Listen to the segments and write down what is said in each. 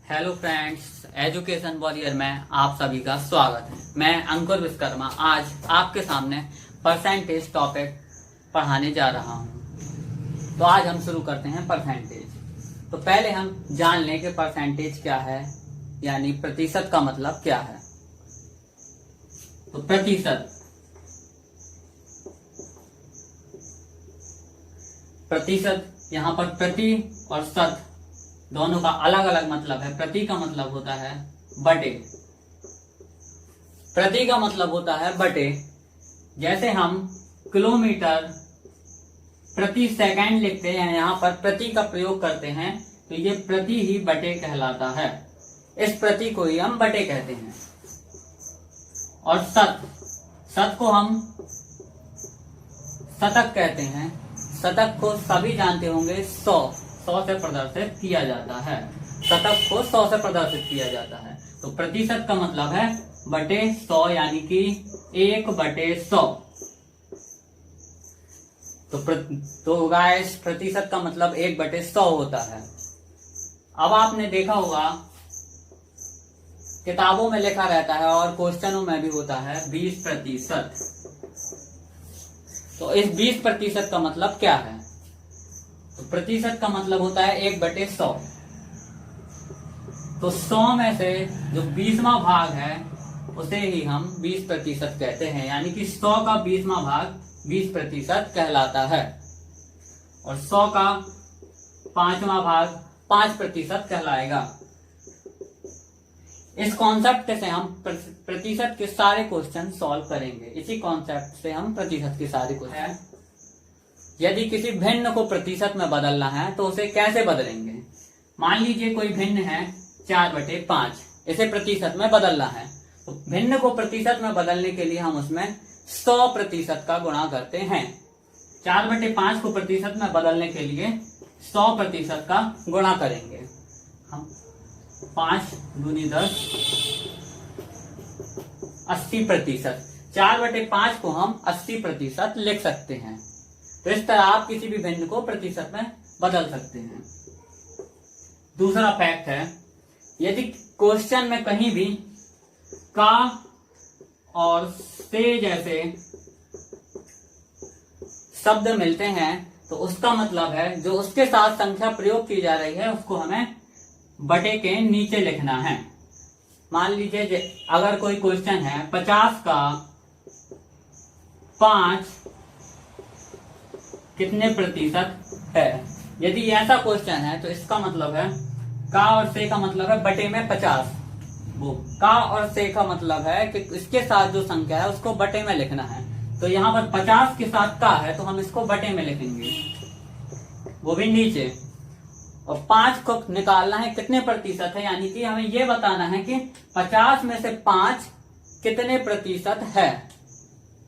Hello friends, education warrior में आप सभी का स्वागत है। मैं अंकुर विश्वकर्मा आज आपके सामने परसेंटेज टॉपिक पढ़ाने जा रहा हूं। तो आज हम शुरू करते हैं परसेंटेज। तो पहले हम जान लें कि परसेंटेज क्या है, यानी प्रतिशत का मतलब क्या है। तो प्रतिशत यहाँ पर प्रति और शत दोनों का अलग अलग मतलब है। प्रति का मतलब होता है बटे, प्रति का मतलब होता है बटे। जैसे हम किलोमीटर प्रति सेकंड लिखते हैं, यहाँ पर प्रति का प्रयोग करते हैं, तो ये प्रति ही बटे कहलाता है। इस प्रति को ही हम बटे कहते हैं। और शत को हम शतक कहते हैं। शतक को सभी जानते होंगे, 100 से प्रदर्शित किया जाता है। शतक को 100 से प्रदर्शित किया जाता है। तो प्रतिशत का मतलब है बटे 100, यानी कि 1/100। तो गाइस, प्रतिशत का मतलब 1/100 होता है। अब आपने देखा होगा किताबों में लिखा रहता है और क्वेश्चनों में भी होता है 20%। तो इस 20% का मतलब क्या है? तो प्रतिशत का मतलब होता है 1/100। तो 100 में से जो 20वां भाग है उसे ही हम 20% कहते हैं, यानी कि 100 का 20वां भाग 20% कहलाता है। और 100 का 5वां भाग 5% कहलाएगा। इस कॉन्सेप्ट से हम प्रतिशत के सारे क्वेश्चन सॉल्व करेंगे। इसी कॉन्सेप्ट से हम प्रतिशत के सारे क्वेश्चन, यदि किसी भिन्न को प्रतिशत में बदलना है तो उसे कैसे बदलेंगे? मान लीजिए कोई भिन्न है 4/5, इसे प्रतिशत में बदलना है। तो भिन्न को प्रतिशत में बदलने के लिए हम उसमें 100% का गुणा करते हैं। 4/5 को प्रतिशत में बदलने के लिए 100% का गुणा करेंगे हम। 5 दूनी 10, 80%। 4/5 को हम 80% लिख सकते हैं। तो इस तरह आप किसी भी भिन्न को प्रतिशत में बदल सकते हैं। दूसरा फैक्ट है, यदि क्वेश्चन में कहीं भी का और से जैसे शब्द मिलते हैं तो उसका मतलब है जो उसके साथ संख्या प्रयोग की जा रही है उसको हमें बटे के नीचे लिखना है। मान लीजिए अगर कोई क्वेश्चन है 50 का 5 कितने प्रतिशत है, यदि ऐसा क्वेश्चन है तो इसका मतलब है का और से का मतलब है बटे में 50। वो का और से का मतलब है कि इसके साथ जो संख्या है उसको बटे में लिखना है। तो यहाँ पर 50 के साथ का है तो हम इसको बटे में लिखेंगे, वो भी नीचे। और 5 को निकालना है कितने प्रतिशत है, यानी कि हमें ये बताना है कि 50 में से 5 कितने प्रतिशत है।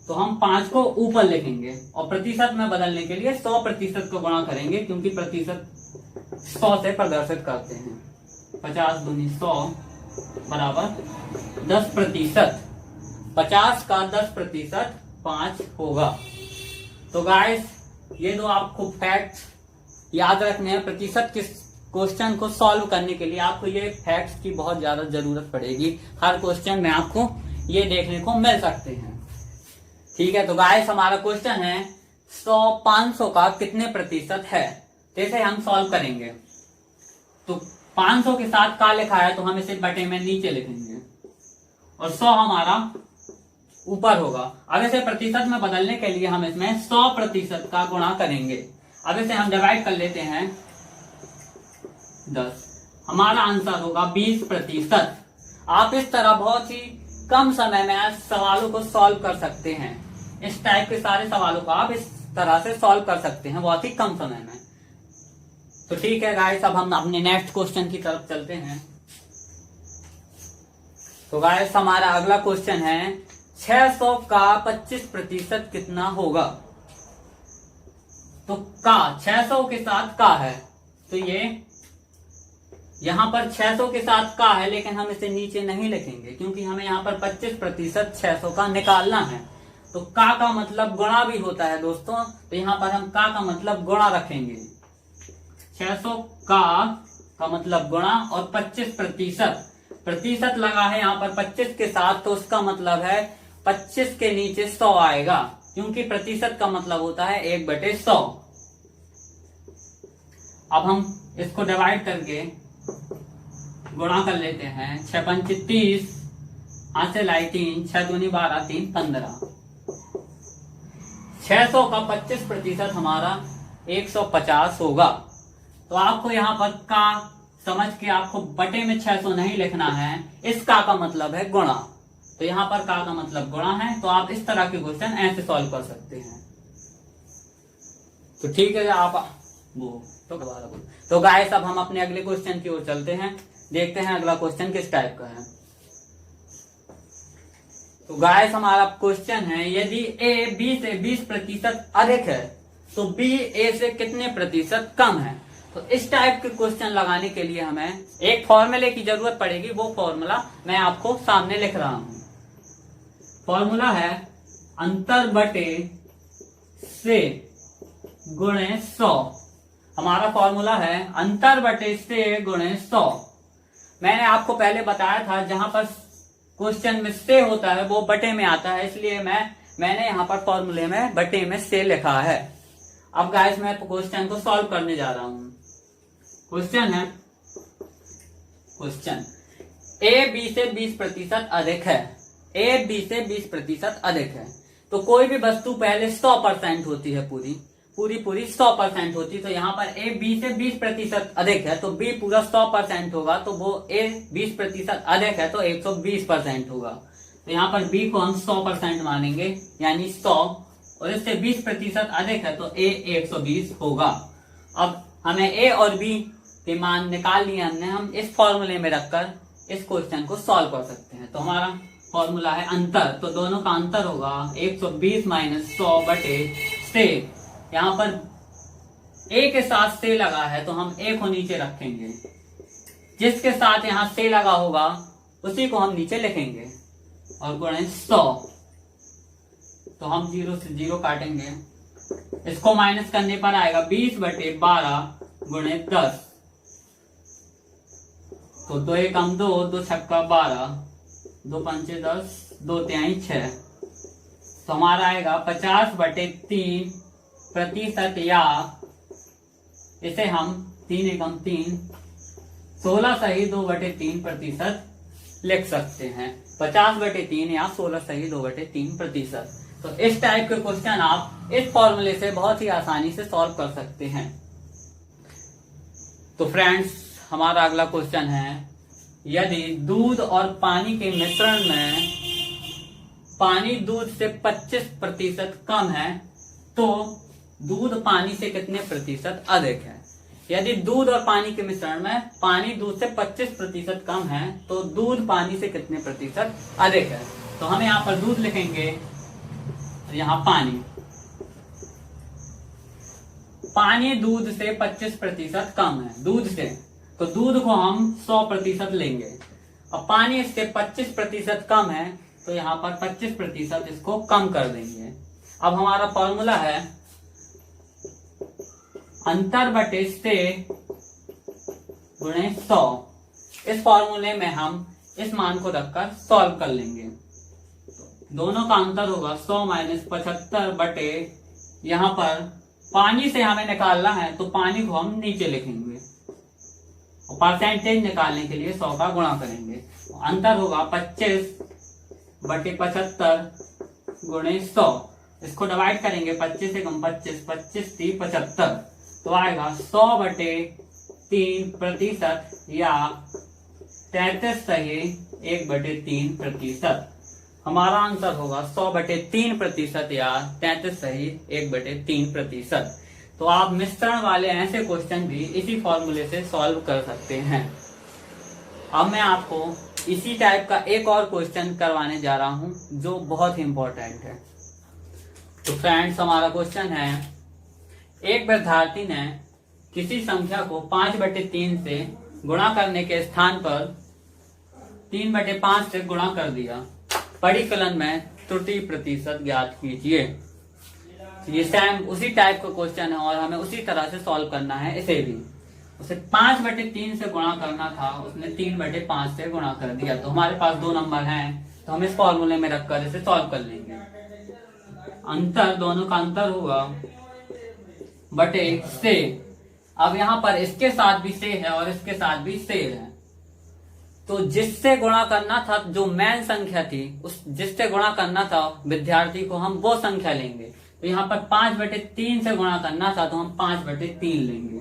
तो हम 5 को ऊपर लिखेंगे और प्रतिशत में बदलने के लिए 100% को गुणा करेंगे, क्योंकि प्रतिशत 100 से प्रदर्शित करते हैं। 50 दूनी 100 बराबर 10%। 50 का 10% 5 होगा। तो गाइस, ये दो आपको फैक्ट्स याद रखने हैं। प्रतिशत के क्वेश्चन को सॉल्व करने के लिए आपको ये फैक्ट्स की बहुत ज्यादा जरूरत पड़ेगी। हर क्वेश्चन में आपको ये देखने को मिल सकते हैं। ठीक है, तो गाइस, हमारा क्वेश्चन है 500 का कितने प्रतिशत है। जैसे हम सॉल्व करेंगे तो 500 के साथ का लिखा है तो हम इसे बटे में नीचे लिखेंगे और 100 हमारा ऊपर होगा। अब इसे प्रतिशत में बदलने के लिए हम इसमें 100% का गुणा करेंगे। अब इसे हम डिवाइड कर लेते हैं 10। हमारा आंसर होगा 20%। आप इस तरह बहुत ही कम समय में सवालों को सॉल्व कर सकते हैं। इस टाइप के सारे सवालों को आप इस तरह से सॉल्व कर सकते हैं बहुत ही कम समय में। तो ठीक है गाइस, अब हम अपने नेक्स्ट क्वेश्चन की तरफ चलते हैं। तो गाइस, हमारा अगला क्वेश्चन है 600 का 25% कितना होगा। तो का 600 के साथ का है, तो ये यहां पर 600 के साथ का है, लेकिन हम इसे नीचे नहीं लिखेंगे क्योंकि हमें यहाँ पर 25% 600 का निकालना है। तो का मतलब गुणा भी होता है दोस्तों। तो यहाँ पर हम का मतलब गुणा रखेंगे। 600 का का मतलब गुणा, और 25% प्रतिशत लगा है यहाँ पर 25 के साथ, तो उसका मतलब है 25 के नीचे 100 आएगा, क्योंकि प्रतिशत का मतलब होता है 1/100। अब हम इसको डिवाइड करके गुणा कर लेते हैं। 6 पंच 30, 5 से लाई 3, 6 दूनी 12, 3 15। 600 का 25% हमारा 150 होगा। तो आपको यहाँ पर का समझ के आपको बटे में 600 नहीं लिखना है, इस का मतलब है गुणा। तो यहाँ पर का मतलब गुणा है, तो आप इस तरह के क्वेश्चन ऐसे सॉल्व कर सकते हैं। तो ठीक है, आप वो तो गाइस अब हम अपने अगले क्वेश्चन की ओर चलते हैं, देखते हैं अगला क्वेश्चन किस टाइप का है। तो गाइस हमारा क्वेश्चन है, यदि ए बी से 20% अधिक है तो बी ए से कितने प्रतिशत कम है। तो इस टाइप के क्वेश्चन लगाने के लिए हमें एक फॉर्मूले की जरूरत पड़ेगी। वो फॉर्मूला मैं आपको सामने लिख रहा हूं। फॉर्मूला है अंतर बटे से गुणे 100। हमारा फॉर्मूला है अंतर बटे से गुणे 100। मैंने आपको पहले बताया था जहां पर क्वेश्चन में से होता है वो बटे में आता है, इसलिए मैंने यहाँ पर फॉर्मूले में बटे में से लिखा है। अब गाइस मैं क्वेश्चन को सॉल्व करने जा रहा हूं। क्वेश्चन है, क्वेश्चन ए बी से 20% अधिक है। ए बी से 20% अधिक है, तो कोई भी वस्तु पहले 100% होती है, पूरी 100% होती। तो यहाँ पर ए बी से 20% अधिक है, तो बी पूरा 100% होगा, तो वो ए 20% अधिक है तो 120% होगा। तो यहाँ पर बी को हम 100% मानेंगे, यानी 100, और इससे 20% अधिक है तो ए 120 होगा। अब हमें ए और बी के मान निकाल लिए हमने, हम इस फॉर्मूले में रखकर इस क्वेश्चन को सॉल्व कर सकते हैं। तो हमारा फॉर्मूला है अंतर, तो दोनों का अंतर होगा 120 माइनस 100 बटे से। यहाँ पर ए के साथ से लगा है तो हम ए को नीचे रखेंगे, जिसके साथ यहाँ से लगा होगा उसी को हम नीचे लिखेंगे, और गुणे 100। तो हम 0 से 0 काटेंगे, इसको माइनस करने पर आएगा 20/12 गुणे 10। तो 2 एकम 2, 2 छक्का 12, 2 पंचे 10, 2 तिहाई 6। तो हमारा आएगा 50/3%, या इसे हम 3 एकम 3, 16 सही 2/3% लिख सकते हैं। 50/3 या 16 सही 2/3%। तो इस टाइप के क्वेश्चन आप इस फॉर्मूले से बहुत ही आसानी से सॉल्व कर सकते हैं। तो फ्रेंड्स हमारा अगला क्वेश्चन है, यदि दूध और पानी के मिश्रण में पानी दूध से 25% कम है तो दूध पानी से कितने प्रतिशत अधिक है। यदि दूध और पानी के मिश्रण में पानी दूध से 25% कम है तो दूध पानी से कितने प्रतिशत अधिक है। तो हम यहाँ पर दूध लिखेंगे, यहाँ पानी दूध से 25% कम है, दूध से, तो दूध को हम 100% लेंगे। अब पानी इससे 25% कम है तो यहाँ पर 25% इसको कम कर देंगे। अब हमारा फॉर्मूला है अंतर बटे से गुणे 100। इस फॉर्मूले में हम इस मान को रखकर सॉल्व कर लेंगे। दोनों का अंतर होगा 100 माइनस 75 बटे, यहाँ पर पानी से हमें निकालना है तो पानी को हम नीचे लिखेंगे, और परसेंटेज निकालने के लिए 100 का गुणा करेंगे। अंतर होगा 25/75 गुणे 100। इसको डिवाइड करेंगे, 25 से कम 25, 25 3 75, तो आएगा 100/3%, या 33 सही 1/3%। हमारा आंसर होगा 100/3%, या 33 सही 1/3%। तो आप मिश्रण वाले ऐसे क्वेश्चन भी इसी फॉर्मूले से सॉल्व कर सकते हैं। अब मैं आपको इसी टाइप का एक और क्वेश्चन करवाने जा रहा हूं जो बहुत ही इंपॉर्टेंट है। तो फ्रेंड्स हमारा क्वेश्चन है, एक विद्यार्थी ने किसी संख्या को 5/3 से गुणा करने के स्थान पर 3/5 से गुणा कर दिया। परिकलन में त्रुटि प्रतिशत ज्ञात कीजिए। ये सेम उसी टाइप का क्वेश्चन है और हमें उसी तरह से सॉल्व करना है इसे भी। उसे 5/3 से गुणा करना था, उसने 3/5 से गुणा कर दिया। तो हमारे पास दो नंबर हैं, तो हम इस फॉर्मूले में रखकर इसे सॉल्व कर लेंगे। अंतर, दोनों का अंतर होगा बटे से। अब यहाँ पर इसके साथ भी से है और इसके साथ भी से है, तो जिससे गुणा करना था, जो मेन संख्या थी, उस जिससे गुणा करना था विद्यार्थी को, हम वो संख्या लेंगे। तो यहाँ पर 5/3 से गुणा करना था, तो हम 5/3 लेंगे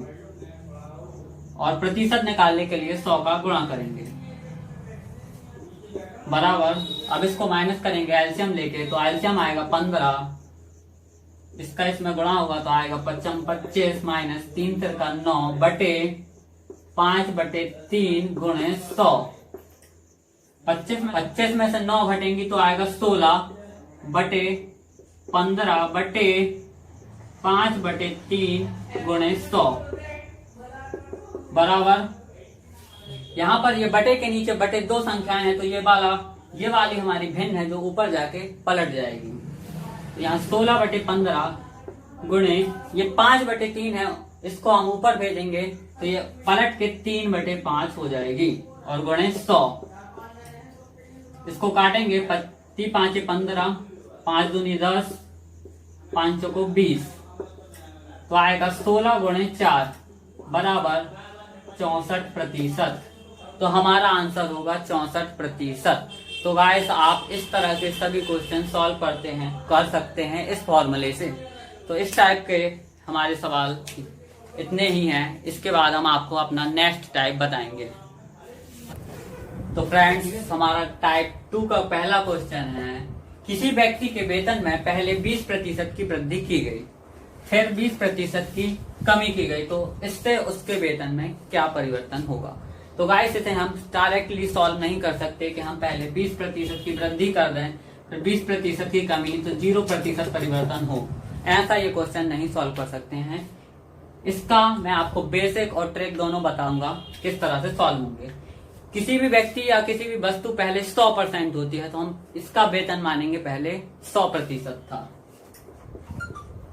और प्रतिशत निकालने के लिए 100 का गुणा करेंगे बराबर। अब इसको माइनस करेंगे एलसीएम लेके, तो एलसीएम आएगा 15, इसका इसमें गुणा होगा तो आएगा 25 माइनस 3 तिरका 9 बटे 5/3 गुणे 100। 25 में से 9 घटेंगी तो आएगा 16 बटे 15 बटे 5/3 गुणे 100 बराबर। यहाँ पर ये बटे के नीचे बटे दो संख्याएं हैं, तो ये वाली हमारी भिन्न है जो ऊपर जाके पलट जाएगी। तो यहाँ 16/15 गुणे ये 5/3 है, इसको हम ऊपर भेजेंगे तो ये पलट के 3/5 हो जाएगी और गुणे 100। इसको काटेंगे, 5 15, 5 दूनी 10, 5 को 20, तो आएगा 16 गुणे 4 बराबर 64%। तो हमारा आंसर होगा 64%। तो गाइस आप इस तरह के सभी क्वेश्चन सॉल्व कर सकते हैं इस फॉर्मूले से। तो इस टाइप के हमारे सवाल इतने ही हैं, इसके बाद हम आपको अपना नेक्स्ट टाइप बताएंगे। तो फ्रेंड्स, हमारा टाइप 2 का पहला क्वेश्चन है, किसी व्यक्ति के वेतन में पहले 20% की वृद्धि की गई, फिर 20% की कमी की गई, तो इससे उसके वेतन में क्या परिवर्तन होगा। तो गाइस इसे हम डायरेक्टली सॉल्व नहीं कर सकते कि हम पहले 20% की वृद्धि कर दें फिर 20% की कमी, तो 0% परिवर्तन हो, ऐसा ये क्वेश्चन नहीं सॉल्व कर सकते हैं। इसका मैं आपको बेसिक और ट्रिक दोनों बताऊंगा किस तरह से सॉल्व होंगे। किसी भी व्यक्ति या किसी भी वस्तु पहले 100% होती है, तो हम इसका वेतन मानेंगे पहले 100% था,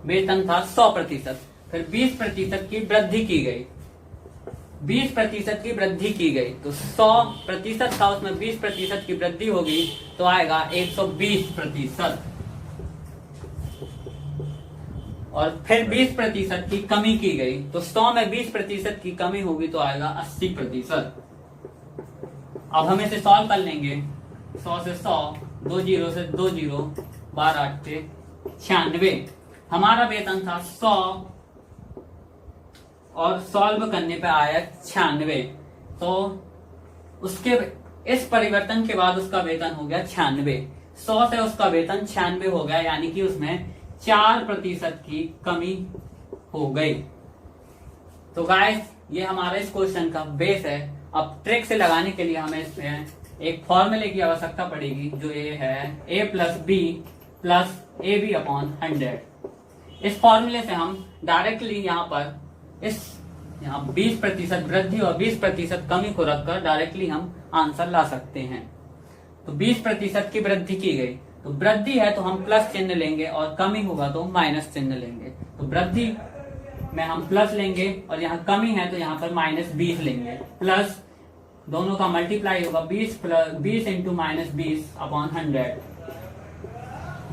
वेतन था 100%, फिर 20% की वृद्धि की गई, 20% की वृद्धि की गई, तो 100% था, उसमें 20% की वृद्धि होगी तो आएगा 120%, और फिर 20% की कमी की गई, तो 100 में 20% की कमी होगी तो आएगा 80%। अब हम इसे सॉल्व कर लेंगे, 100 से 100, 2 0 से 2 0, 12 8 96। हमारा वेतन था 100 और सॉल्व करने पे आया 96, तो उसके इस परिवर्तन के बाद उसका वेतन हो गया 96। 100 से उसका वेतन 96 हो गया, यानी कि उसमें 4% की कमी हो गई। तो गाइस ये हमारा इस क्वेश्चन का बेस है। अब ट्रिक से लगाने के लिए हमें इसमें एक फॉर्मूले की आवश्यकता पड़ेगी, जो ये है a + b + ab/100। इस फॉर्मूले से हम डायरेक्टली यहाँ पर यहाँ 20% वृद्धि और 20% कमी को रखकर डायरेक्टली हम आंसर ला सकते हैं। तो 20% की वृद्धि की गई, तो वृद्धि है तो हम प्लस चिन्ह लेंगे और कमी होगा तो माइनस चिन्ह लेंगे। तो वृद्धि में हम प्लस लेंगे और यहाँ कमी है तो यहाँ पर -20 लेंगे, प्लस दोनों का मल्टीप्लाई होगा 20 × -20/100।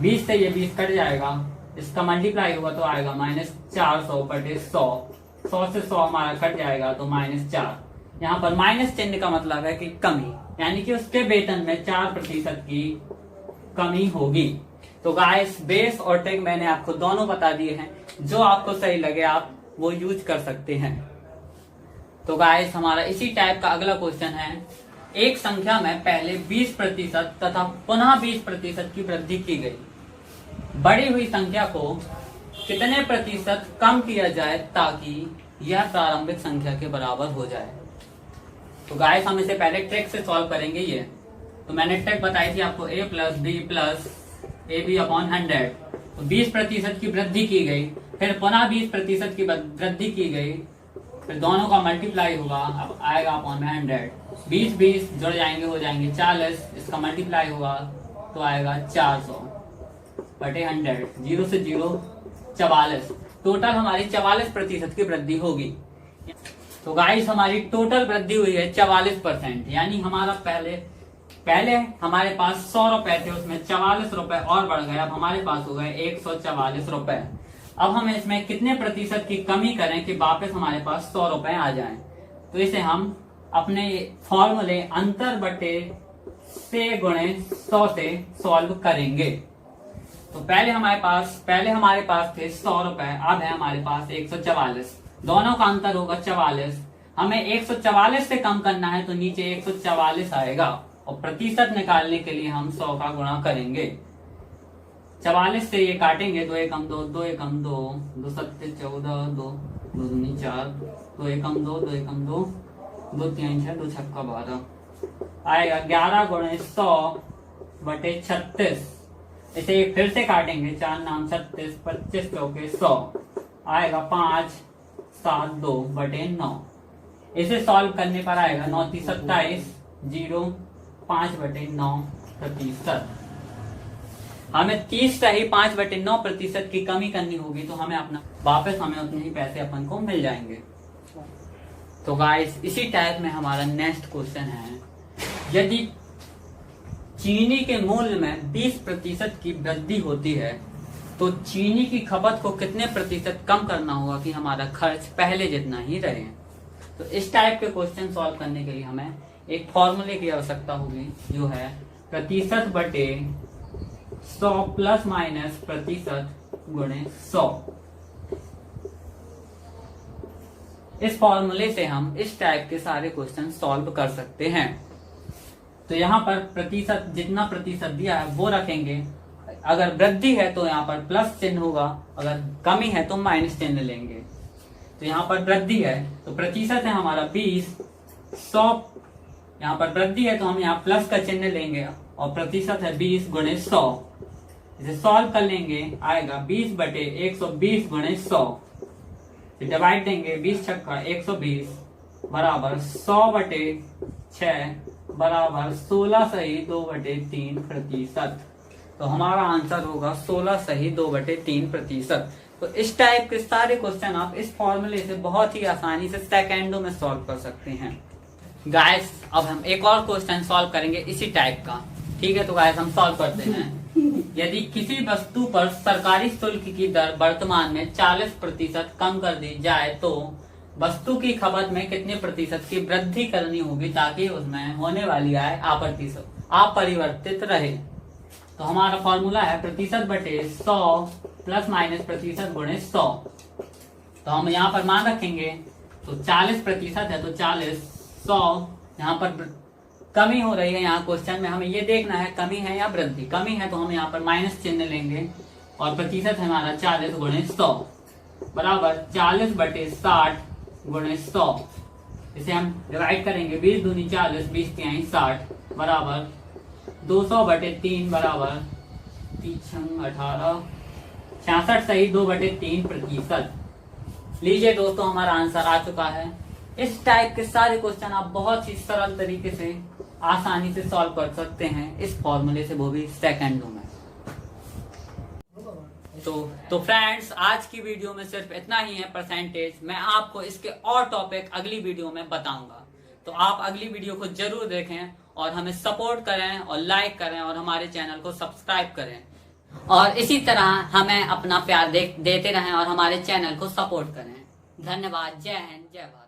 20 से ये 20 कट जाएगा, इसका मल्टीप्लाई होगा तो आएगा -400/100। 100 से 100 हमारा कट जाएगा तो -4। यहाँ पर माइनस चिन्ह का मतलब है कि कमी, यानी कि उसके वेतन में 4% की कमी होगी। तो गाइस बेस और ट्रिक मैंने आपको दोनों बता दिए हैं, जो आपको सही लगे आप वो यूज कर सकते हैं। तो गाइस हमारा इसी टाइप का अगला क्वेश्चन है, एक संख्या में पहले 20% तथा पुनः 20% की वृद्धि की गई, बढ़ी हुई संख्या को कितने प्रतिशत कम किया जाए ताकि यह प्रारंभिक संख्या के बराबर हो जाए। तो गाइस हम इसे पहले ट्रिक से सॉल्व करेंगे। ये तो मैंने ट्रिक बताई थी आपको, a + b + ab/100। तो 20% की वृद्धि की गई, फिर पुनः 20% की वृद्धि की गई, फिर दोनों का मल्टीप्लाई होगा, अब आएगा /100। 20 जुड़ जाएंगे, हो जाएंगे 40, इसका मल्टीप्लाई होगा तो आएगा 400/100। 0 से 0 44, टोटल हमारी 44% की वृद्धि होगी। तो गाइस हमारी टोटल वृद्धि हुई है 44%, यानी हमारा पहले हमारे पास 100 रुपए थे, उसमें 44 रुपए और बढ़ गए, अब हमारे पास हो गए 144 रुपए। अब हम इसमें कितने प्रतिशत की कमी करें कि वापस हमारे पास 100 रुपए आ जाएं? तो इसे हम अपने फॉर्मूले अंतर बटे से गुणे 100 से सॉल्व करेंगे। तो पहले हमारे पास थे 100 रुपए, अब है हमारे पास 144, दोनों का अंतर होगा 44। हमें 144 से कम करना है तो नीचे 144 आएगा, और प्रतिशत निकालने के लिए हम 100 का गुणा करेंगे। 44 से ये काटेंगे, 2 एकम 2, 2 एकम 2, 2 सत्ते 14, 2 दूनी 4, 2 एकम 2, 2 एकम 2, 2 3 6, 2 छक्का 12 आएगा 11 गुणे 100 बटे 36। इसे फिर से काटेंगे, 4 नाम 36, 25 चौके 100 आएगा 5 7 2 बटे 9। इसे सॉल्व करने पर आएगा 9 3 27, 0 5 बटे 9 प्रतिशत। हमें 30 सही 5 बटे 9 प्रतिशत की कमी करनी होगी, तो हमें उतने ही पैसे अपन को मिल जाएंगे। तो गाइस इसी टाइप में हमारा नेक्स्ट क्वेश्चन है, यदि चीनी के मूल्य में 20% की वृद्धि होती है तो चीनी की खपत को कितने प्रतिशत कम करना होगा कि हमारा खर्च पहले जितना ही रहे? तो इस टाइप के क्वेश्चन सॉल्व करने के लिए हमें एक फॉर्मूले की आवश्यकता होगी, जो है प्रतिशत बटे 100 प्लस माइनस प्रतिशत गुणे 100। इस फॉर्मूले से हम इस टाइप के सारे क्वेश्चन सॉल्व कर सकते हैं। तो यहाँ पर प्रतिशत, जितना प्रतिशत दिया है वो रखेंगे, अगर वृद्धि है तो यहाँ पर प्लस चिन्ह होगा, अगर कमी है तो माइनस चिन्ह लेंगे। तो यहाँ पर वृद्धि है तो प्रतिशत है हमारा 20, 100 यहाँ पर वृद्धि है तो हम यहाँ प्लस का चिन्ह लेंगे, और प्रतिशत है 20 गुणे 100। इसे सॉल्व कर लेंगे, आएगा 20 बटे 120 गुणे 100। डिवाइड देंगे, 20 छक्का 120 बराबर 100 बटे 6 बराबर 16 सही 2 बटे 3 प्रतिशत। तो हमारा आंसर होगा 16 सही 2 बटे 3 प्रतिशत। तो इस टाइप के सारे क्वेश्चन आप इस फॉर्मूले से बहुत ही आसानी से सेकेंडों में सॉल्व कर सकते हैं। गाइस अब हम एक और क्वेश्चन सॉल्व करेंगे इसी टाइप का, ठीक है? तो गाइस हम सॉल्व करते हैं। यदि किसी वस्तु पर सरकारी शुल्क की दर वर्तमान में 40% कम कर दी जाए तो वस्तु की खपत में कितने प्रतिशत की वृद्धि करनी होगी ताकि उसमें होने वाली आय अपरिवर्तित रहे? तो हमारा फॉर्मूला है प्रतिशत बटे 100 प्लस माइनस प्रतिशत गुणे 100। तो हम यहाँ पर मान रखेंगे, तो 40% है तो 40, 100 यहाँ पर कमी हो रही है, यहाँ क्वेश्चन में हमें ये देखना है कमी है या वृद्धि। कमी है तो हम यहाँ पर माइनस चिन्ह लेंगे, और प्रतिशत है हमारा 40 गुणे 100 बराबर 40 बटे 60 गुणे 100। इसे हम डिवाइड करेंगे, 20 दूनी 40, 20 तिहाई 60 बराबर 200 बटे 3 बराबर 18 66 सही 2 बटे 3 प्रतिशत। लीजिए दोस्तों हमारा आंसर आ चुका है। इस टाइप के सारे क्वेश्चन आप बहुत ही सरल तरीके से आसानी से सॉल्व कर सकते हैं इस फॉर्मूले से, वो भी सेकंडों में। तो फ्रेंड्स आज की वीडियो में सिर्फ इतना ही है परसेंटेज। मैं आपको इसके और टॉपिक अगली वीडियो में बताऊंगा, तो आप अगली वीडियो को जरूर देखें और हमें सपोर्ट करें और लाइक करें और हमारे चैनल को सब्सक्राइब करें, और इसी तरह हमें अपना प्यार देते रहें और हमारे चैनल को सपोर्ट करें। धन्यवाद। जय हिंद, जय भारत।